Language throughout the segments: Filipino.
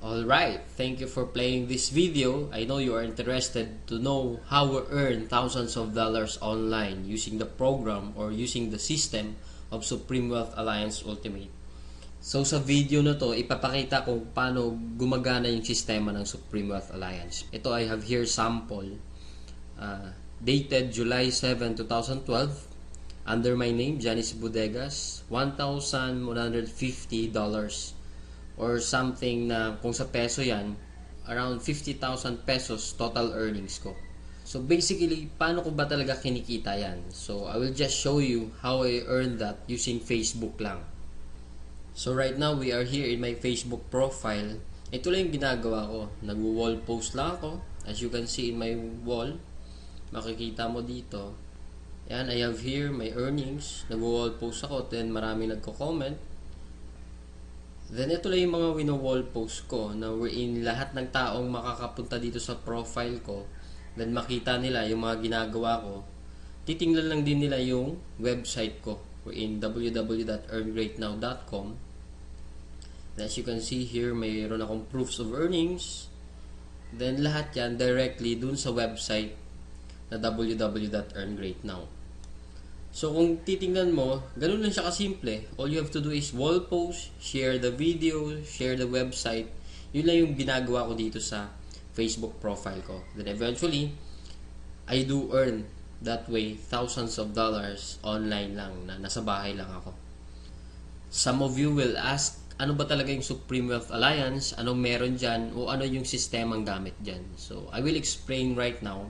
Alright, thank you for playing this video. I know you are interested to know how we earn thousands of dollars online using the program or using the system of Supreme Wealth Alliance Ultimate. So sa video na to, ipapakita kung paano gumagana yung sistema ng Supreme Wealth Alliance. Ito I have here sample dated July 7, 2012 under my name, Janice Bodegas, $1,150 or something na kung sa peso yan, around 50,000 pesos total earnings ko. So basically, paano ko ba talaga kinikita yan? So I will just show you how I earned that using Facebook lang. So right now, we are here in my Facebook profile. Ito lang yung ginagawa ko. Nag-wall post lang ako. As you can see in my wall, makikita mo dito. Yan, I have here my earnings. Nag-wall post ako, then marami nagko-comment. Then ito lang yung mga wino-wall post ko na wherein lahat ng taong makakapunta dito sa profile ko, then makita nila yung mga ginagawa ko. Titingnan lang din nila yung website ko wherein www.earngreatnow.com. As you can see here, mayroon akong proofs of earnings. Then lahat yan directly dun sa website na www.earngreatnow. So kung titingnan mo, ganun lang siya kasimple. All you have to do is wall post, share the video, share the website. Yun lang yung ginagawa ko dito sa Facebook profile ko. Then eventually, I do earn that way thousands of dollars online lang na nasa bahay lang ako. Some of you will ask, ano ba talaga yung Supreme Wealth Alliance? Anong meron dyan? O ano yung sistemang gamit dyan? So I will explain right now.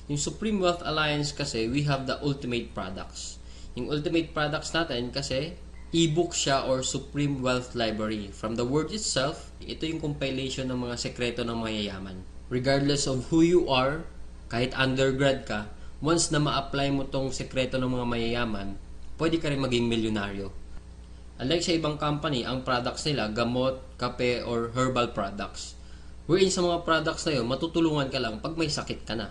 Yung Supreme Wealth Alliance kasi, we have the ultimate products. Yung ultimate products natin kasi, ebook siya or Supreme Wealth Library. From the word itself, ito yung compilation ng mga sekreto ng mayayaman. Regardless of who you are, kahit undergrad ka, once na ma-apply mo tong sekreto ng mga mayayaman, pwede ka rin maging milyonaryo. Unlike sa ibang company, ang products nila, gamot, kape, or herbal products. Wherein sa mga products na yun, matutulungan ka lang pag may sakit ka na.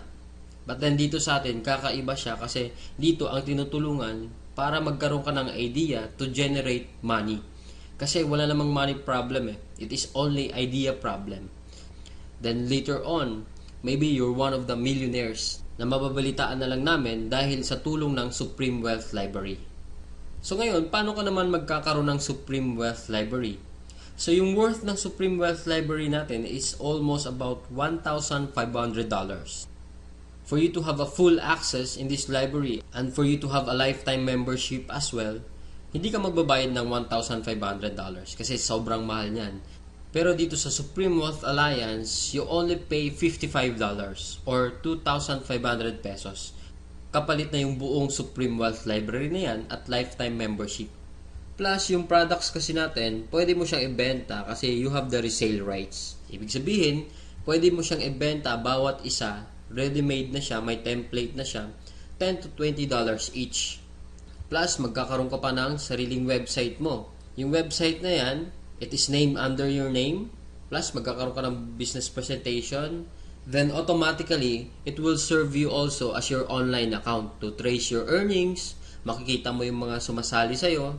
But then dito sa atin, kakaiba siya kasi dito ang tinutulungan para magkaroon ka ng idea to generate money. Kasi wala namang money problem eh. It is only idea problem. Then later on, maybe you're one of the millionaires na mababalitaan na lang namin dahil sa tulong ng Supreme Wealth Library. So ngayon, paano ka naman magkakaroon ng Supreme Wealth Library? So yung worth ng Supreme Wealth Library natin is almost about $1,500. For you to have a full access in this library and for you to have a lifetime membership as well, hindi ka magbabayad ng $1,500 kasi sobrang mahal niyan. Pero dito sa Supreme Wealth Alliance, you only pay $55 or 2,500 pesos. Kapalit na yung buong Supreme Wealth Library na yan at lifetime membership. Plus, yung products kasi natin, pwede mo siyang ibenta kasi you have the resale rights. Ibig sabihin, pwede mo siyang ibenta bawat isa. Ready-made na siya, may template na siya, $10 to $20 each. Plus, magkakaroon ka pa ng sariling website mo. Yung website na yan, it is named under your name. Plus, magkakaroon ka ng business presentation. Then, automatically, it will serve you also as your online account to trace your earnings. Makikita mo yung mga sumasali sa'yo.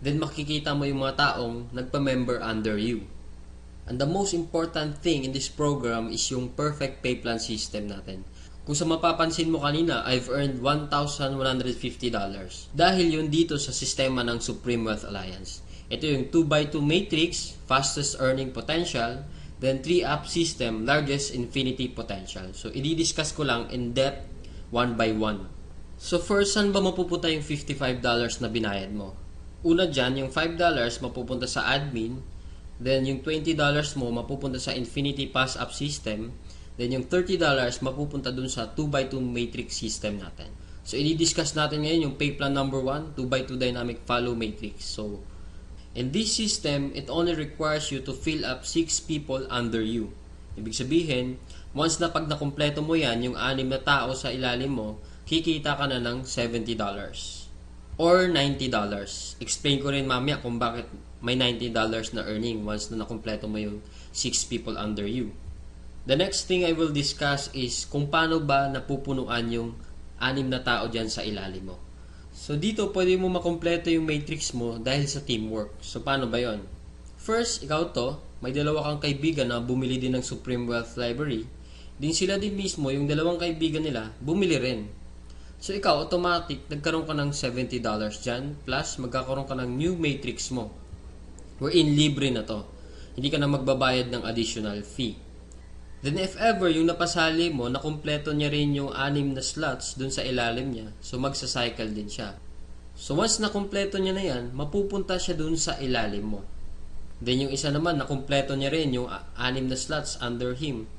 Then, makikita mo yung mga taong nagpa-member under you. And the most important thing in this program is yung perfect pay plan system natin. Kung sa mapapansin mo kanina, I've earned $1,150 dahil yun dito sa sistema ng Supreme Wealth Alliance. Ito yung 2x2 matrix, fastest earning potential, then 3-up system, largest infinity potential. So, i-discuss ko lang in depth, one by one. So, first, saan ba mapupunta yung $55 na binayad mo? Una dyan, yung $5 mapupunta sa admin. Then, yung $20 mo mapupunta sa Infinity Pass Up System. Then, yung $30 mapupunta dun sa 2x2 Matrix System natin. So, i-discuss natin ngayon yung pay plan number 1, 2x2 Dynamic Follow Matrix. So, in this system, it only requires you to fill up 6 people under you. Ibig sabihin, once na pag nakumpleto mo yan, yung 6 na tao sa ilalim mo, kikita ka na ng $70 or $90. Explain ko rin mamaya kung bakit may $90 na earning once na nakumpleto mo yung 6 people under you. The next thing I will discuss is kung paano ba napupunuan yung 6 na tao dyan sa ilalim mo. So dito pwede mo makumpleto yung matrix mo dahil sa teamwork. So paano ba yon? First, ikaw to, may dalawa kang kaibigan na bumili din ng Supreme Wealth Library, din sila din mismo, yung dalawang kaibigan nila, bumili rin. So ikaw, automatic, nagkaroon ka ng $70 dyan, plus magkakaroon ka ng new matrix mo. Wherein libre na to. Hindi ka na magbabayad ng additional fee. Then if ever, yung napasali mo, nakumpleto niya rin yung 6 na slots dun sa ilalim niya, so magsa-cycle din siya. So once nakumpleto niya na yan, mapupunta siya dun sa ilalim mo. Then yung isa naman, nakumpleto niya rin yung 6 na slots under him.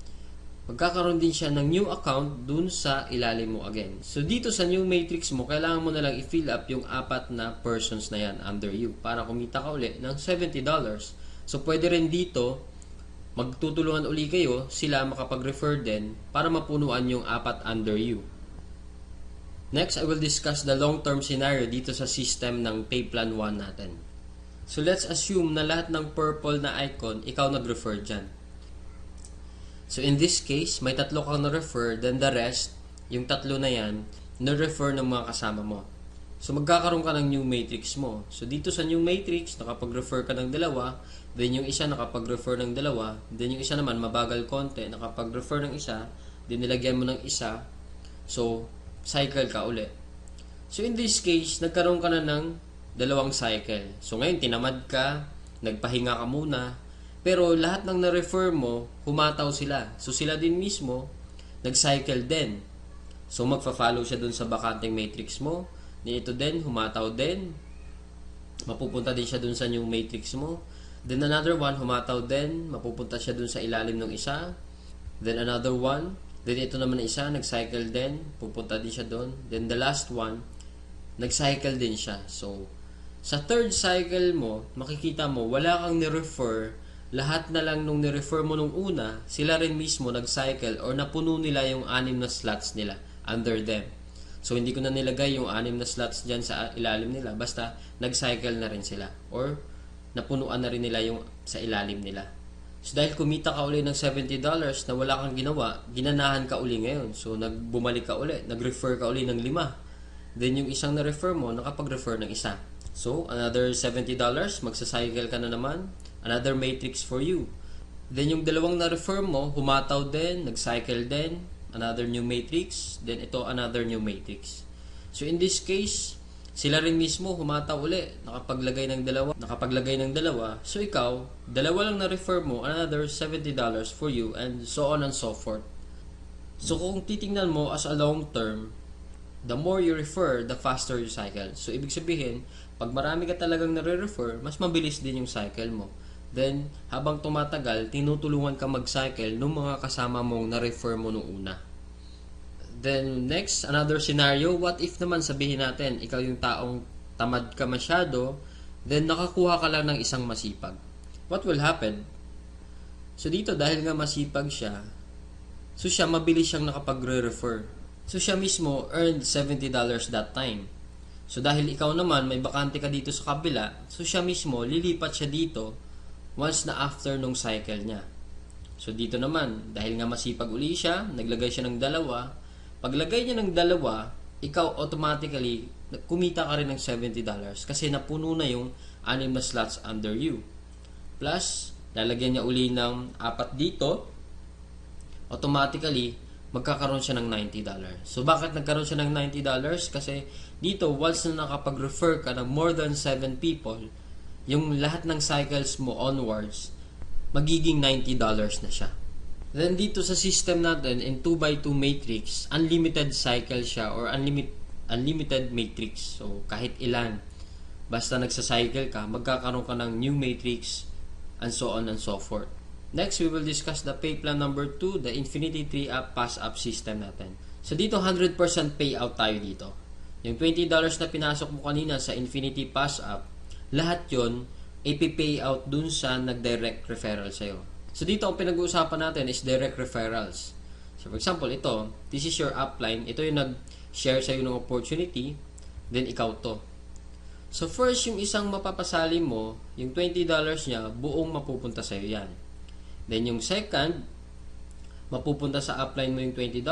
Magkakaroon din siya ng new account dun sa ilalim mo again. So dito sa new matrix mo, kailangan mo na lang i-fill up yung 4 na persons na yan under you para kumita ka uli ng $70. So pwede rin dito, magtutulungan uli kayo, sila makapag-refer din para mapunuan yung 4 under you. Next, I will discuss the long-term scenario dito sa system ng pay plan 1 natin. So let's assume na lahat ng purple na icon, ikaw nag-refer dyan. So in this case, may 3 kang na-refer, then the rest, yung 3 na yan, na-refer ng mga kasama mo. So magkakaroon ka ng new matrix mo. So dito sa new matrix, nakapag-refer ka ng 2, then yung isa nakapag-refer ng 2, then yung isa naman mabagal konti, nakapag-refer ng isa, then nilagyan mo ng isa, so cycle ka uli. So in this case, nagkaroon ka na ng 2 cycle. So ngayon, tinamad ka, nagpahinga ka muna, pero lahat ng na-refer mo, humataw sila. So sila din mismo, nag-cycle din. So magfa-follow siya dun sa bakanteng matrix mo. Ito din, humataw din. Mapupunta din siya dun sa new matrix mo. Then another one, humataw din. Mapupunta siya dun sa ilalim ng isa. Then another one. Then ito naman na isa, nag-cycle din. Pupunta din siya dun. Then the last one, nag-cycle din siya. So, sa third cycle mo, makikita mo, wala kang ni-refer. Lahat na lang nung ni-refer mo nung una, sila rin mismo nag-cycle or napuno nila yung 6 na slots nila under them. So, hindi ko na nilagay yung 6 na slots dyan sa ilalim nila. Basta, nag-cycle na rin sila. Or, napunuan na rin nila yung sa ilalim nila. So, dahil kumita ka uli ng $70 na wala kang ginawa, ginanahan ka uli ngayon. So, bumalik ka uli. Nag-refer ka uli ng 5. Then, yung isang na-refer mo, nakapag-refer ng isa. So, another $70, magsa-cycle ka na naman. Another matrix for you. Then, yung 2 na-refer mo, humataw din, nag-cycle din. Another new matrix. Then, ito, another new matrix. So, in this case, sila rin mismo humataw uli. Nakapaglagay ng 2. So, ikaw, 2 lang na-refer mo, another $70 for you, and so on and so forth. So, kung titingnan mo as a long term, the more you refer, the faster you cycle. So, ibig sabihin, pag marami ka talagang nare-refer, mas mabilis din yung cycle mo. Then, habang tumatagal, tinutulungan ka mag-cycle ng mga kasama mong na-refer mo nung una. Then, next, another scenario, what if naman sabihin natin, ikaw yung taong tamad ka masyado, then nakakuha ka lang ng isang masipag. What will happen? So, dito, dahil nga masipag siya, so siya, mabilis siyang nakapagre-refer. So, siya mismo earned $70 that time. So, dahil ikaw naman, may bakante ka dito sa kabila, so siya mismo, lilipat siya dito once na after nung cycle niya. So, dito naman, dahil nga masipag uli siya, naglagay siya ng 2. Paglagay niya ng 2, ikaw automatically, kumita ka rin ng $70 kasi napuno na yung 6 na slots under you. Plus, lalagyan niya uli ng 4 dito, automatically, magkakaroon siya ng $90. So, bakit nagkaroon siya ng $90? Kasi dito, once na nakapag-refer ka ng more than 7 people, yung lahat ng cycles mo onwards, magiging $90 na siya. Then, dito sa system natin, in 2x2 matrix, unlimited cycle siya or unlimited matrix. So, kahit ilan, basta nagsa-cycle ka, magkakaroon ka ng new matrix, and so on and so forth. Next, we will discuss the pay plan number 2, the Infinity 3-up pass-up system natin. So, dito 100% payout tayo dito. Yung $20 na pinasok mo kanina sa Infinity pass-up, lahat yon ipi-payout dun sa nag-direct referral sa'yo. So, dito ang pinag-uusapan natin is direct referrals. So, for example, ito, this is your upline. Ito yung nag-share sa'yo ng opportunity, then ikaw to. So, first, yung isang mapapasali mo, yung $20 niya, buong mapupunta sa'yo yan. Then, yung second, mapupunta sa upline mo yung $20.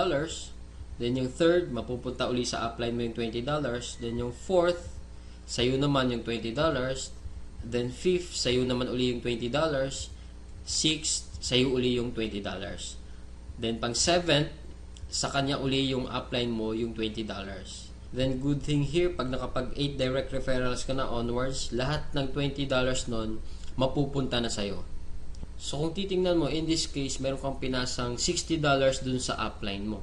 Then, yung third, mapupunta uli sa upline mo yung $20. Then, yung fourth, sa'yo naman yung $20. Then, fifth, sa'yo naman uli yung $20. 6th, sa'yo uli yung $20. Then, pang 7th, sa kanya uli yung upline mo yung $20. Then, good thing here, pag nakapag 8 direct referrals ka na onwards, lahat ng $20 nun, mapupunta na sa'yo. So, kung titingnan mo, in this case, meron kang pinasang $60 dun sa upline mo.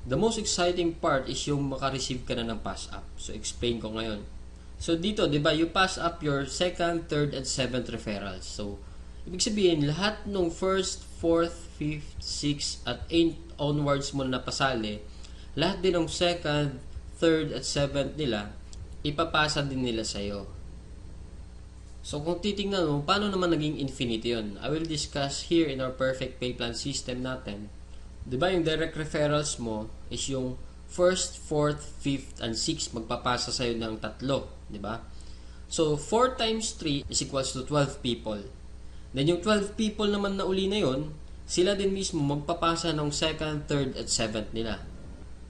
The most exciting part is yung makareceive ka na ng pass up. So, explain ko ngayon. So, dito, di ba, you pass up your 2nd, 3rd, and 7th referrals. So, ibig sabihin, lahat ng 1st, 4th, 5th, 6th, at 8th onwards mo na pasali, lahat din ng 2nd, 3rd, at 7th nila, ipapasa din nila sa'yo. So, kung titingnan mo, paano naman naging infinity yun? I will discuss here in our perfect pay plan system natin. Diba yung direct referrals mo is yung 1st, 4th, 5th, and 6th magpapasa sa'yo ng 3. Diba? So, 4 times 3 is equals to 12 people. Then, yung 12 people naman na uli na yun, sila din mismo magpapasa ng 2nd, 3rd, at 7th nila.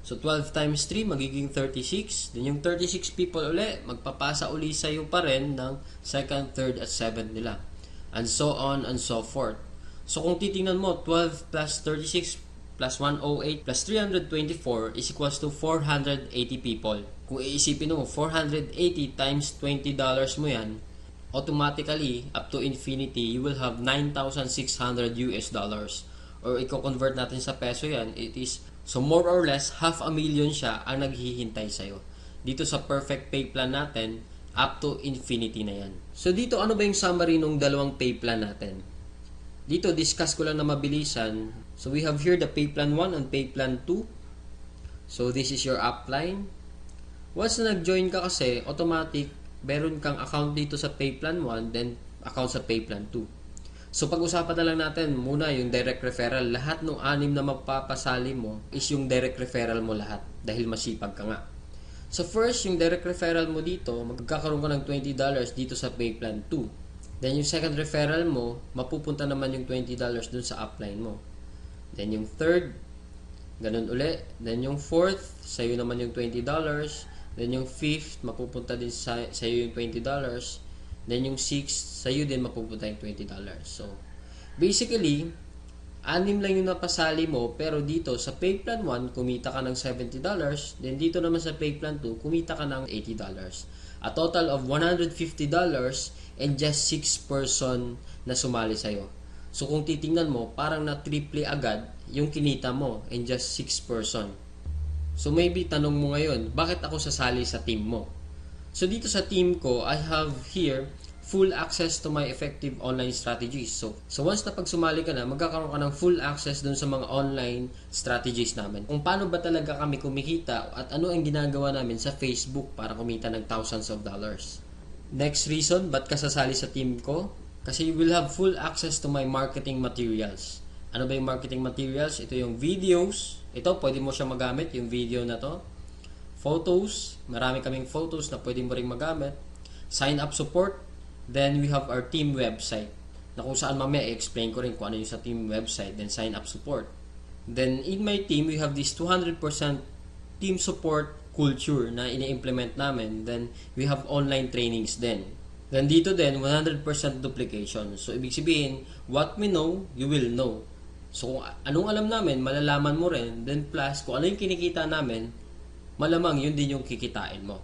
So, 12 times 3 magiging 36. Then, yung 36 people uli, magpapasa uli sa'yo pa rin ng 2nd, 3rd, at 7th nila. And so on and so forth. So, kung titingnan mo, 12 plus 36 plus 108 plus 324 is equals to 480 people. Kung iisipin mo, 480 times $20 mo yan, automatically, up to infinity, you will have 9,600 US dollars. Or i-convert natin sa peso yan, it is, so more or less, 500,000 siya ang naghihintay sa'yo. Dito sa perfect pay plan natin, up to infinity na yan. So dito, ano ba yung summary ng dalawang pay plan natin? Dito, discuss ko lang na mabilisan. So, we have here the pay plan 1 and pay plan 2. So, this is your upline. Once na nag-join ka kasi, automatic, meron kang account dito sa pay plan 1, then account sa pay plan 2. So, pag-usapan na lang natin muna yung direct referral. Lahat ng 6 na magpapasali mo is yung direct referral mo lahat dahil masipag ka nga. So, first, yung direct referral mo dito, magkakaroon ka ng $20 dito sa pay plan 2. Then, yung second referral mo, mapupunta naman yung $20 dun sa upline mo. Then, yung third, ganun uli. Then, yung fourth, sa'yo naman yung $20. Then, yung fifth, mapupunta din sa'yo yung $20. Then, yung sixth, sa'yo din mapupunta yung $20. So, basically, 6 lang yung napasali mo, pero dito sa pay plan 1, kumita ka ng $70. Then, dito naman sa pay plan 2, kumita ka ng $80. A total of $150 and just 6 person na sumali sa'yo. So, kung titingnan mo, parang na-triple agad yung kinita mo and just 6 person. So, maybe tanong mo ngayon, bakit ako sasali sa team mo? So, dito sa team ko, I have here full access to my effective online strategies. So once na pag sumali ka na, magkakaroon ka ng full access dun sa mga online strategies namin. Kung paano ba talaga kami kumikita at ano ang ginagawa namin sa Facebook para kumita ng thousands of dollars. Next reason, ba't ka sasali sa team ko? Kasi you will have full access to my marketing materials. Ano ba yung marketing materials? Ito yung videos. Ito, pwede mo siya magamit, yung video na to. Photos. Marami kaming photos na pwede mo rin magamit. Sign up support. Then we have our team website. Na kung saan mamaya i-explain ko rin kung ano yung sa team website. Then sign up support. Then in my team, we have this 200% team support culture na ini-implement namin. Then we have online trainings din. Then dito din, 100% duplication. So ibig sabihin, what we know, you will know. So kung anong alam namin, malalaman mo rin. Then plus, kung ano yung kinikita namin, malamang yun din yung kikitain mo.